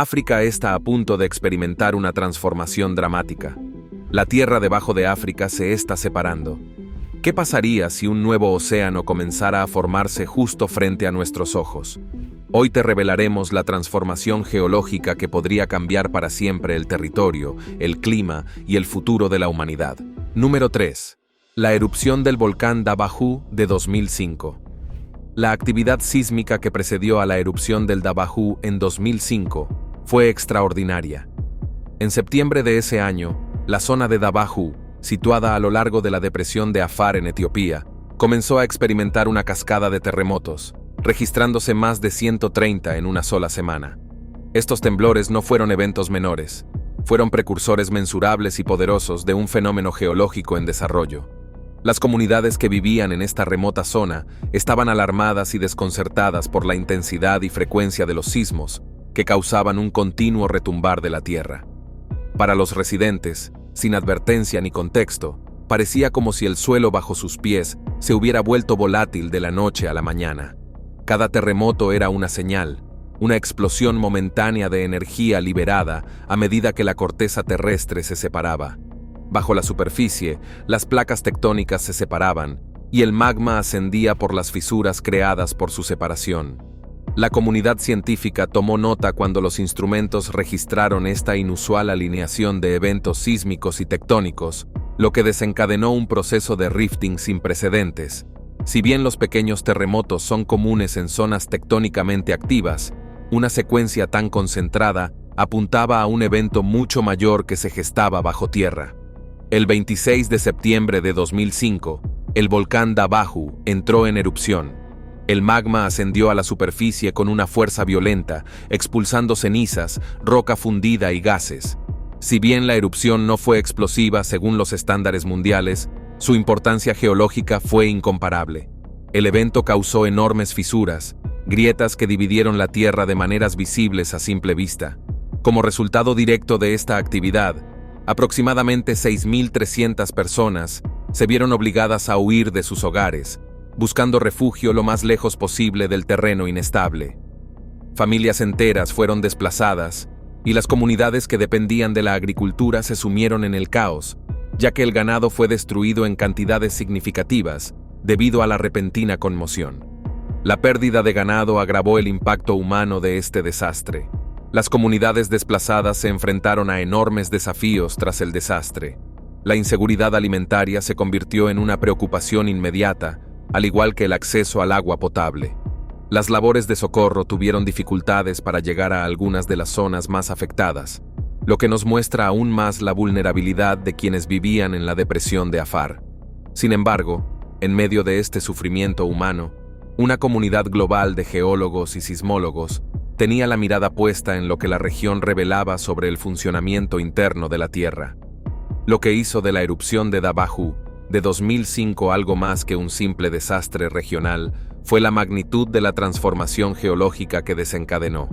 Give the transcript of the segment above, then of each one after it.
África está a punto de experimentar una transformación dramática. La tierra debajo de África se está separando. ¿Qué pasaría si un nuevo océano comenzara a formarse justo frente a nuestros ojos? Hoy te revelaremos la transformación geológica que podría cambiar para siempre el territorio, el clima y el futuro de la humanidad. Número 3. La erupción del volcán Dabaju de 2005. La actividad sísmica que precedió a la erupción del Dabaju en 2005 fue extraordinaria. En septiembre de ese año, la zona de Dabaju, situada a lo largo de la depresión de Afar en Etiopía, comenzó a experimentar una cascada de terremotos, registrándose más de 130 en una sola semana. Estos temblores no fueron eventos menores, fueron precursores mensurables y poderosos de un fenómeno geológico en desarrollo. Las comunidades que vivían en esta remota zona estaban alarmadas y desconcertadas por la intensidad y frecuencia de los sismos que causaban un continuo retumbar de la tierra. Para los residentes, sin advertencia ni contexto, parecía como si el suelo bajo sus pies se hubiera vuelto volátil de la noche a la mañana. Cada terremoto era una señal, una explosión momentánea de energía liberada a medida que la corteza terrestre se separaba. Bajo la superficie, las placas tectónicas se separaban y el magma ascendía por las fisuras creadas por su separación. La comunidad científica tomó nota cuando los instrumentos registraron esta inusual alineación de eventos sísmicos y tectónicos, lo que desencadenó un proceso de rifting sin precedentes. Si bien los pequeños terremotos son comunes en zonas tectónicamente activas, una secuencia tan concentrada apuntaba a un evento mucho mayor que se gestaba bajo tierra. El 26 de septiembre de 2005, el volcán Dabaju entró en erupción. El magma ascendió a la superficie con una fuerza violenta, expulsando cenizas, roca fundida y gases. Si bien la erupción no fue explosiva según los estándares mundiales, su importancia geológica fue incomparable. El evento causó enormes fisuras, grietas que dividieron la tierra de maneras visibles a simple vista. Como resultado directo de esta actividad, aproximadamente 6.300 personas se vieron obligadas a huir de sus hogares, buscando refugio lo más lejos posible del terreno inestable. Familias enteras fueron desplazadas y las comunidades que dependían de la agricultura se sumieron en el caos, ya que el ganado fue destruido en cantidades significativas debido a la repentina conmoción. La pérdida de ganado agravó el impacto humano de este desastre. Las comunidades desplazadas se enfrentaron a enormes desafíos tras el desastre. La inseguridad alimentaria se convirtió en una preocupación inmediata, al igual que el acceso al agua potable. Las labores de socorro tuvieron dificultades para llegar a algunas de las zonas más afectadas, lo que nos muestra aún más la vulnerabilidad de quienes vivían en la depresión de Afar. Sin embargo, en medio de este sufrimiento humano, una comunidad global de geólogos y sismólogos tenía la mirada puesta en lo que la región revelaba sobre el funcionamiento interno de la Tierra. Lo que hizo de la erupción de Dabaju de 2005 algo más que un simple desastre regional fue la magnitud de la transformación geológica que desencadenó.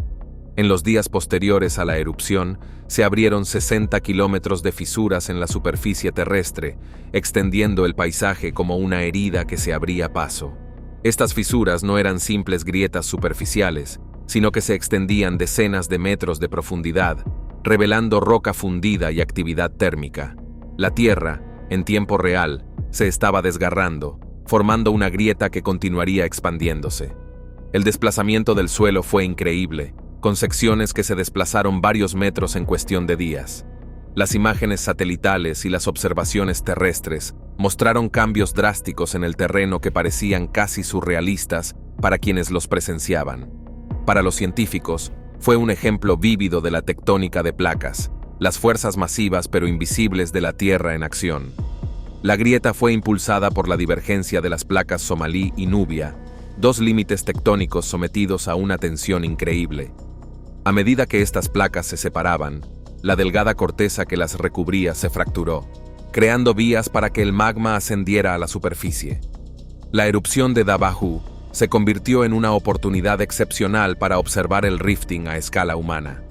En los días posteriores a la erupción, se abrieron 60 kilómetros de fisuras en la superficie terrestre, extendiendo el paisaje como una herida que se abría paso. Estas fisuras no eran simples grietas superficiales, sino que se extendían decenas de metros de profundidad, revelando roca fundida y actividad térmica. La Tierra, en tiempo real, se estaba desgarrando, formando una grieta que continuaría expandiéndose. El desplazamiento del suelo fue increíble, con secciones que se desplazaron varios metros en cuestión de días. Las imágenes satelitales y las observaciones terrestres mostraron cambios drásticos en el terreno que parecían casi surrealistas para quienes los presenciaban. Para los científicos, fue un ejemplo vívido de la tectónica de placas, las fuerzas masivas pero invisibles de la Tierra en acción. La grieta fue impulsada por la divergencia de las placas Somalí y Nubia, dos límites tectónicos sometidos a una tensión increíble. A medida que estas placas se separaban, la delgada corteza que las recubría se fracturó, creando vías para que el magma ascendiera a la superficie. La erupción de Dabaju se convirtió en una oportunidad excepcional para observar el rifting a escala humana.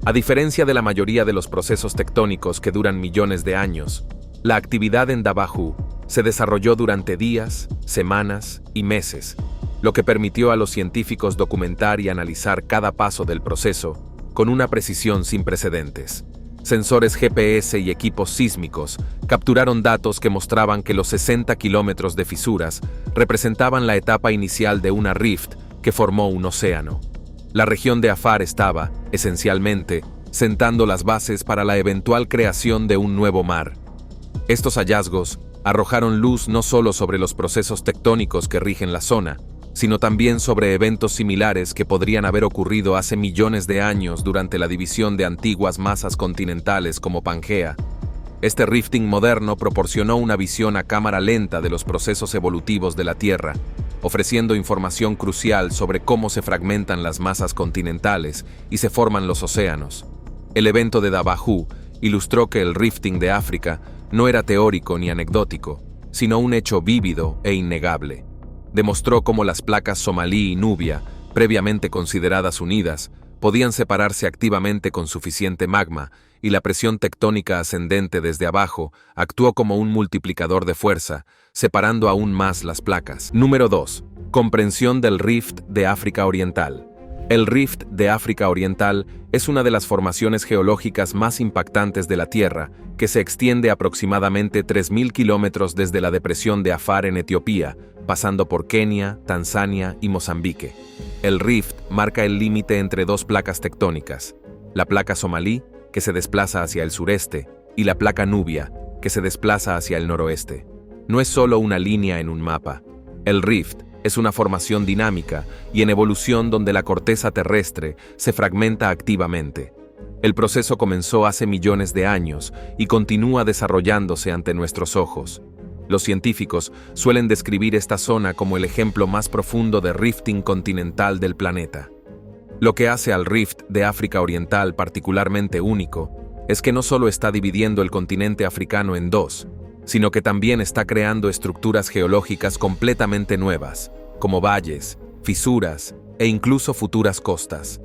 A diferencia de la mayoría de los procesos tectónicos que duran millones de años, la actividad en Dabaju se desarrolló durante días, semanas y meses, lo que permitió a los científicos documentar y analizar cada paso del proceso con una precisión sin precedentes. Sensores GPS y equipos sísmicos capturaron datos que mostraban que los 60 kilómetros de fisuras representaban la etapa inicial de una rift que formó un océano. La región de Afar estaba, esencialmente, sentando las bases para la eventual creación de un nuevo mar. Estos hallazgos arrojaron luz no solo sobre los procesos tectónicos que rigen la zona, sino también sobre eventos similares que podrían haber ocurrido hace millones de años durante la división de antiguas masas continentales como Pangea. Este rifting moderno proporcionó una visión a cámara lenta de los procesos evolutivos de la Tierra, ofreciendo información crucial sobre cómo se fragmentan las masas continentales y se forman los océanos. El evento de Dabaju ilustró que el rifting de África no era teórico ni anecdótico, sino un hecho vívido e innegable. Demostró cómo las placas Somalí y Nubia, previamente consideradas unidas, podían separarse activamente con suficiente magma, y la presión tectónica ascendente desde abajo actuó como un multiplicador de fuerza, separando aún más las placas. Número 2. Comprensión del Rift de África Oriental. El Rift de África Oriental es una de las formaciones geológicas más impactantes de la Tierra, que se extiende aproximadamente 3.000 kilómetros desde la depresión de Afar en Etiopía, pasando por Kenia, Tanzania y Mozambique. El Rift marca el límite entre dos placas tectónicas, la placa Somalí, que se desplaza hacia el sureste, y la placa Nubia, que se desplaza hacia el noroeste. No es solo una línea en un mapa. El Rift es una formación dinámica y en evolución donde la corteza terrestre se fragmenta activamente. El proceso comenzó hace millones de años y continúa desarrollándose ante nuestros ojos. Los científicos suelen describir esta zona como el ejemplo más profundo de rifting continental del planeta. Lo que hace al Rift de África Oriental particularmente único es que no solo está dividiendo el continente africano en dos, sino que también está creando estructuras geológicas completamente nuevas, como valles, fisuras e incluso futuras costas.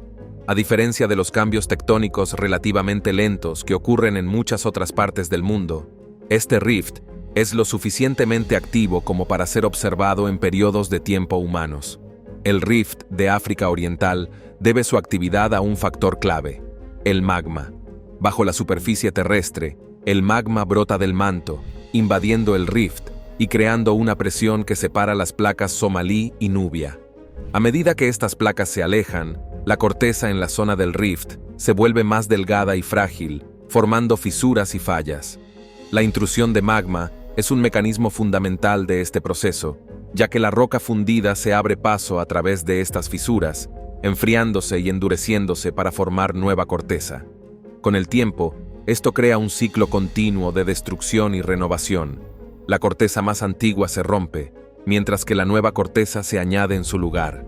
A diferencia de los cambios tectónicos relativamente lentos que ocurren en muchas otras partes del mundo, este rift es lo suficientemente activo como para ser observado en periodos de tiempo humanos. El Rift de África Oriental debe su actividad a un factor clave: el magma. Bajo la superficie terrestre, el magma brota del manto, invadiendo el rift y creando una presión que separa las placas Somalí y Nubia. A medida que estas placas se alejan, la corteza en la zona del rift se vuelve más delgada y frágil, formando fisuras y fallas. La intrusión de magma es un mecanismo fundamental de este proceso, ya que la roca fundida se abre paso a través de estas fisuras, enfriándose y endureciéndose para formar nueva corteza. Con el tiempo, esto crea un ciclo continuo de destrucción y renovación. La corteza más antigua se rompe, mientras que la nueva corteza se añade en su lugar.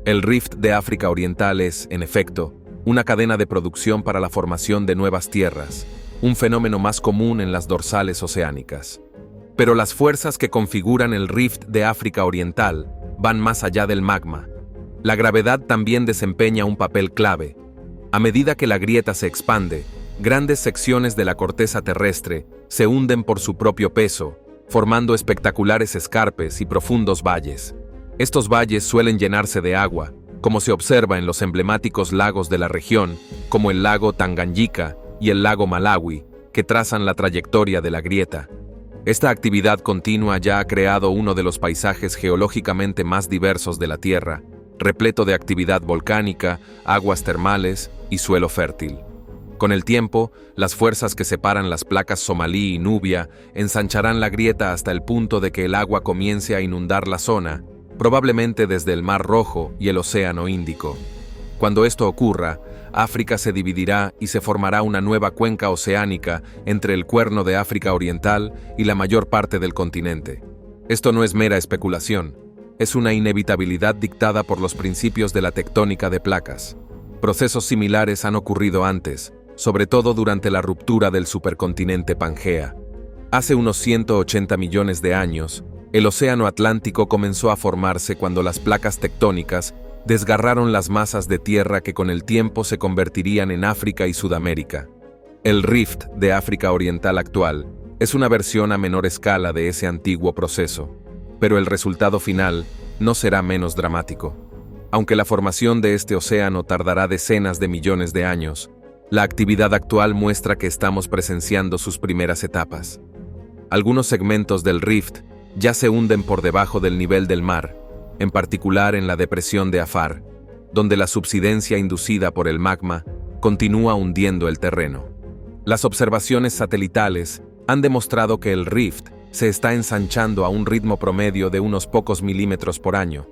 El Rift de África Oriental es, en efecto, una cadena de producción para la formación de nuevas tierras, un fenómeno más común en las dorsales oceánicas. Pero las fuerzas que configuran el Rift de África Oriental van más allá del magma. La gravedad también desempeña un papel clave. A medida que la grieta se expande, grandes secciones de la corteza terrestre se hunden por su propio peso, formando espectaculares escarpes y profundos valles. Estos valles suelen llenarse de agua, como se observa en los emblemáticos lagos de la región, como el lago Tanganyika y el lago Malawi, que trazan la trayectoria de la grieta. Esta actividad continua ya ha creado uno de los paisajes geológicamente más diversos de la Tierra, repleto de actividad volcánica, aguas termales y suelo fértil. Con el tiempo, las fuerzas que separan las placas Somalí y Nubia ensancharán la grieta hasta el punto de que el agua comience a inundar la zona, probablemente desde el Mar Rojo y el Océano Índico. Cuando esto ocurra, África se dividirá y se formará una nueva cuenca oceánica entre el Cuerno de África Oriental y la mayor parte del continente. Esto no es mera especulación, es una inevitabilidad dictada por los principios de la tectónica de placas. Procesos similares han ocurrido antes, sobre todo durante la ruptura del supercontinente Pangea. Hace unos 180 millones de años, el Océano Atlántico comenzó a formarse cuando las placas tectónicas desgarraron las masas de tierra que con el tiempo se convertirían en África y Sudamérica. El Rift de África Oriental actual es una versión a menor escala de ese antiguo proceso, pero el resultado final no será menos dramático. Aunque la formación de este océano tardará decenas de millones de años, la actividad actual muestra que estamos presenciando sus primeras etapas. Algunos segmentos del rift ya se hunden por debajo del nivel del mar, en particular en la depresión de Afar, donde la subsidencia inducida por el magma continúa hundiendo el terreno. Las observaciones satelitales han demostrado que el rift se está ensanchando a un ritmo promedio de unos pocos milímetros por año.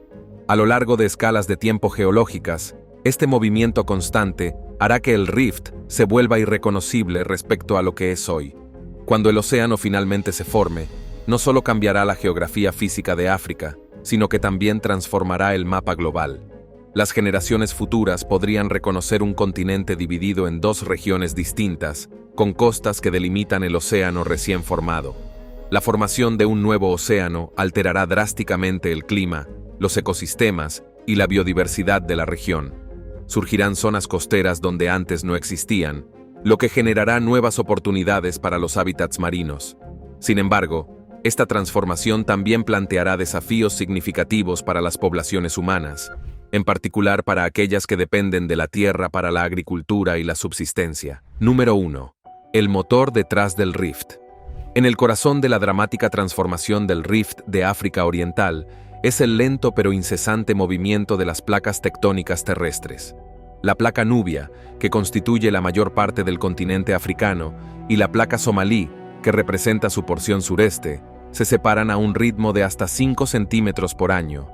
A lo largo de escalas de tiempo geológicas, este movimiento constante hará que el rift se vuelva irreconocible respecto a lo que es hoy. Cuando el océano finalmente se forme, no solo cambiará la geografía física de África, sino que también transformará el mapa global. Las generaciones futuras podrían reconocer un continente dividido en dos regiones distintas, con costas que delimitan el océano recién formado. La formación de un nuevo océano alterará drásticamente el clima, los ecosistemas y la biodiversidad de la región. Surgirán zonas costeras donde antes no existían, lo que generará nuevas oportunidades para los hábitats marinos. Sin embargo, esta transformación también planteará desafíos significativos para las poblaciones humanas, en particular para aquellas que dependen de la tierra para la agricultura y la subsistencia. Número 1. El motor detrás del rift. En el corazón de la dramática transformación del rift de África Oriental es el lento pero incesante movimiento de las placas tectónicas terrestres. La placa Nubia, que constituye la mayor parte del continente africano, y la placa Somalí, que representa su porción sureste, se separan a un ritmo de hasta 5 centímetros por año.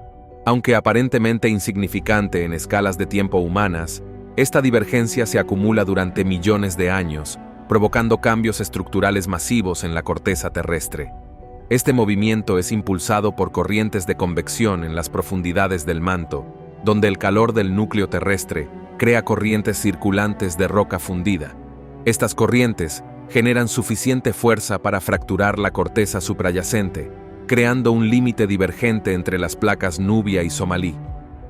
Aunque aparentemente insignificante en escalas de tiempo humanas, esta divergencia se acumula durante millones de años, provocando cambios estructurales masivos en la corteza terrestre. Este movimiento es impulsado por corrientes de convección en las profundidades del manto, donde el calor del núcleo terrestre crea corrientes circulantes de roca fundida. Estas corrientes generan suficiente fuerza para fracturar la corteza suprayacente, creando un límite divergente entre las placas Nubia y Somalí.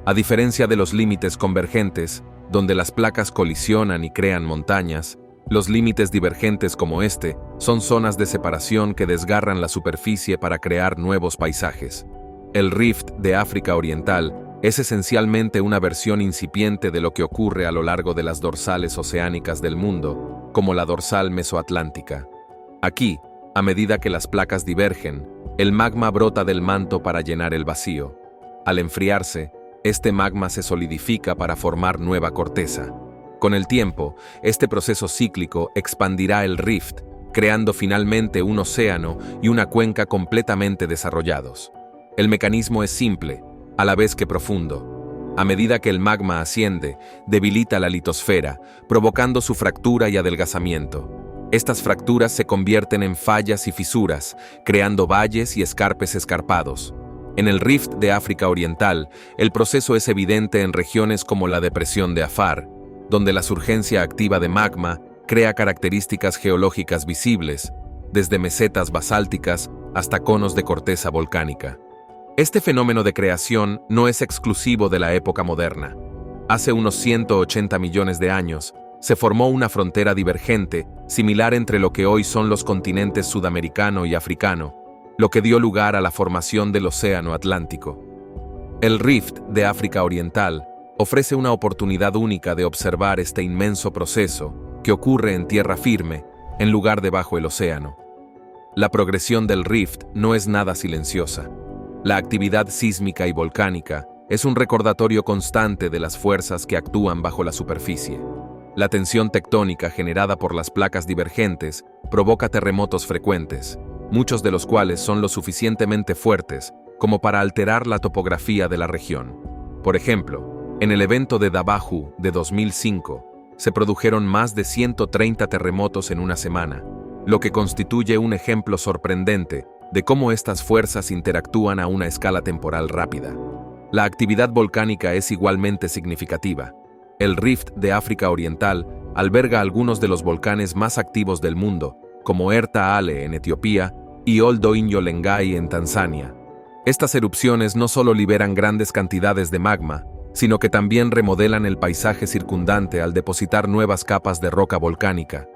A diferencia de los límites convergentes, donde las placas colisionan y crean montañas, los límites divergentes como este son zonas de separación que desgarran la superficie para crear nuevos paisajes. El rift de África Oriental es esencialmente una versión incipiente de lo que ocurre a lo largo de las dorsales oceánicas del mundo, como la dorsal mesoatlántica. Aquí, a medida que las placas divergen, el magma brota del manto para llenar el vacío. Al enfriarse, este magma se solidifica para formar nueva corteza. Con el tiempo, este proceso cíclico expandirá el rift, creando finalmente un océano y una cuenca completamente desarrollados. El mecanismo es simple, a la vez que profundo. A medida que el magma asciende, debilita la litosfera, provocando su fractura y adelgazamiento. Estas fracturas se convierten en fallas y fisuras, creando valles y escarpes escarpados. En el rift de África Oriental, el proceso es evidente en regiones como la depresión de Afar, donde la surgencia activa de magma crea características geológicas visibles, desde mesetas basálticas hasta conos de corteza volcánica. Este fenómeno de creación no es exclusivo de la época moderna. Hace unos 180 millones de años, se formó una frontera divergente, similar entre lo que hoy son los continentes sudamericano y africano, lo que dio lugar a la formación del Océano Atlántico. El rift de África Oriental ofrece una oportunidad única de observar este inmenso proceso que ocurre en tierra firme, en lugar de bajo el océano. La progresión del rift no es nada silenciosa. La actividad sísmica y volcánica es un recordatorio constante de las fuerzas que actúan bajo la superficie. La tensión tectónica generada por las placas divergentes provoca terremotos frecuentes, muchos de los cuales son lo suficientemente fuertes como para alterar la topografía de la región. Por ejemplo, en el evento de Dabahu de 2005, se produjeron más de 130 terremotos en una semana, lo que constituye un ejemplo sorprendente de cómo estas fuerzas interactúan a una escala temporal rápida. La actividad volcánica es igualmente significativa. El rift de África Oriental alberga algunos de los volcanes más activos del mundo, como Erta Ale en Etiopía y Ol Doinyo Lengai en Tanzania. Estas erupciones no solo liberan grandes cantidades de magma, sino que también remodelan el paisaje circundante al depositar nuevas capas de roca volcánica.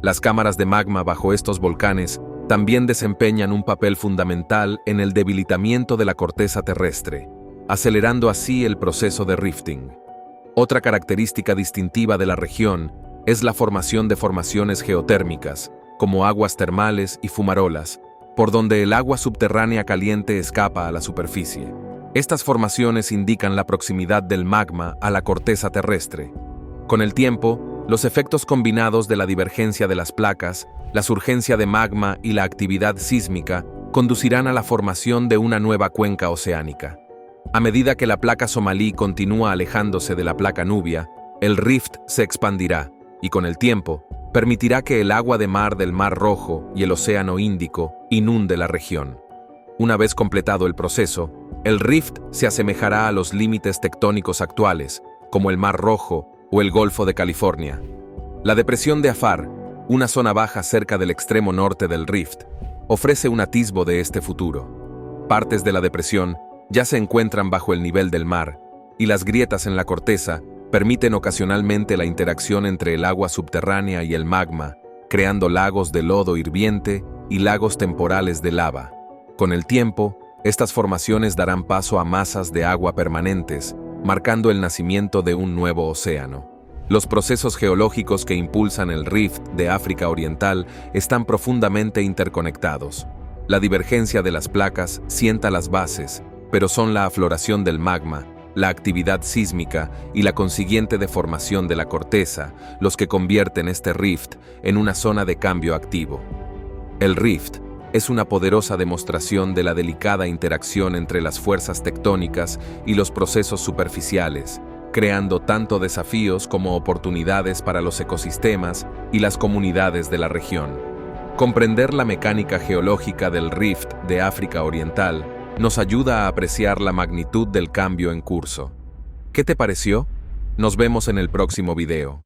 Las cámaras de magma bajo estos volcanes también desempeñan un papel fundamental en el debilitamiento de la corteza terrestre. acelerando así el proceso de rifting. Otra característica distintiva de la región es la formación de formaciones geotérmicas, como aguas termales y fumarolas, por donde el agua subterránea caliente escapa a la superficie. Estas formaciones indican la proximidad del magma a la corteza terrestre. Con el tiempo, los efectos combinados de la divergencia de las placas, la surgencia de magma y la actividad sísmica conducirán a la formación de una nueva cuenca oceánica. A medida que la placa somalí continúa alejándose de la placa nubia, el rift se expandirá y con el tiempo permitirá que el agua de mar del Mar Rojo y el Océano Índico inunde la región. Una vez completado el proceso, el rift se asemejará a los límites tectónicos actuales, como el Mar Rojo o el Golfo de California. La depresión de Afar, una zona baja cerca del extremo norte del rift, ofrece un atisbo de este futuro. Partes de la depresión ya se encuentran bajo el nivel del mar, y las grietas en la corteza permiten ocasionalmente la interacción entre el agua subterránea y el magma, creando lagos de lodo hirviente y lagos temporales de lava. Con el tiempo, estas formaciones darán paso a masas de agua permanentes, marcando el nacimiento de un nuevo océano. Los procesos geológicos que impulsan el rift de África Oriental están profundamente interconectados. La divergencia de las placas sienta las bases, pero son la afloración del magma, la actividad sísmica y la consiguiente deformación de la corteza los que convierten este rift en una zona de cambio activo. El rift es una poderosa demostración de la delicada interacción entre las fuerzas tectónicas y los procesos superficiales, creando tanto desafíos como oportunidades para los ecosistemas y las comunidades de la región. Comprender la mecánica geológica del rift de África Oriental nos ayuda a apreciar la magnitud del cambio en curso. ¿Qué te pareció? Nos vemos en el próximo video.